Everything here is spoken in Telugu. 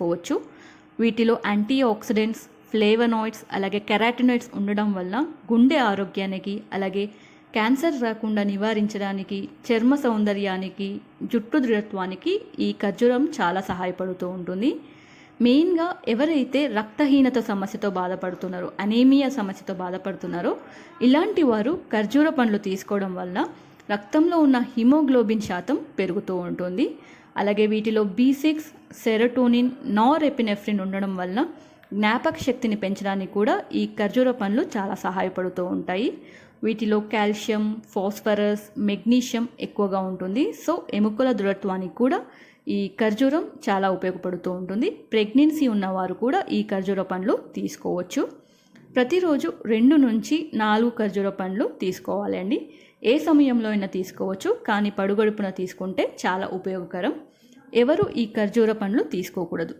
తీసుకోవచ్చు. వీటిలో యాంటీ ఆక్సిడెంట్స్, ఫ్లేవనాయిడ్స్, అలాగే కెరాటినాయిడ్స్ ఉండడం వల్ల గుండె ఆరోగ్యానికి, అలాగే క్యాన్సర్ రాకుండా నివారించడానికి, చర్మ సౌందర్యానికి, జుట్టు దృఢత్వానికి ఈ ఖర్జూరం చాలా సహాయపడుతూ ఉంటుంది. మెయిన్గా ఎవరైతే రక్తహీనత సమస్యతో బాధపడుతున్నారో, అనీమియా సమస్యతో బాధపడుతున్నారో ఇలాంటి వారు ఖర్జూర పండ్లు తీసుకోవడం వల్ల రక్తంలో ఉన్న హిమోగ్లోబిన్ శాతం పెరుగుతూ ఉంటుంది. అలాగే వీటిలో B6, సెరోటోనిన్, నారెపినెఫ్రిన్ ఉండడం వల్ల జ్ఞాపక శక్తిని పెంచడానికి కూడా ఈ ఖర్జూర పండ్లు చాలా సహాయపడుతూ ఉంటాయి. వీటిలో కాల్షియం, ఫాస్ఫరస్, మెగ్నీషియం ఎక్కువగా ఉంటుంది. సో ఎముకల దృఢత్వానికి కూడా ఈ ఖర్జూరం చాలా ఉపయోగపడుతూ ఉంటుంది. ప్రెగ్నెన్సీ ఉన్నవారు కూడా ఈ ఖర్జూర పండ్లు తీసుకోవచ్చు. ప్రతిరోజు 2 నుంచి 4 ఖర్జూర పండ్లు తీసుకోవాలి అండి. ఏ సమయంలో అయినా తీసుకోవచ్చు, కానీ పడుగడుపున తీసుకుంటే చాలా ఉపయోగకరం. ఎవరు ఈ ఖర్జూర పండ్లు తీసుకోకూడదు.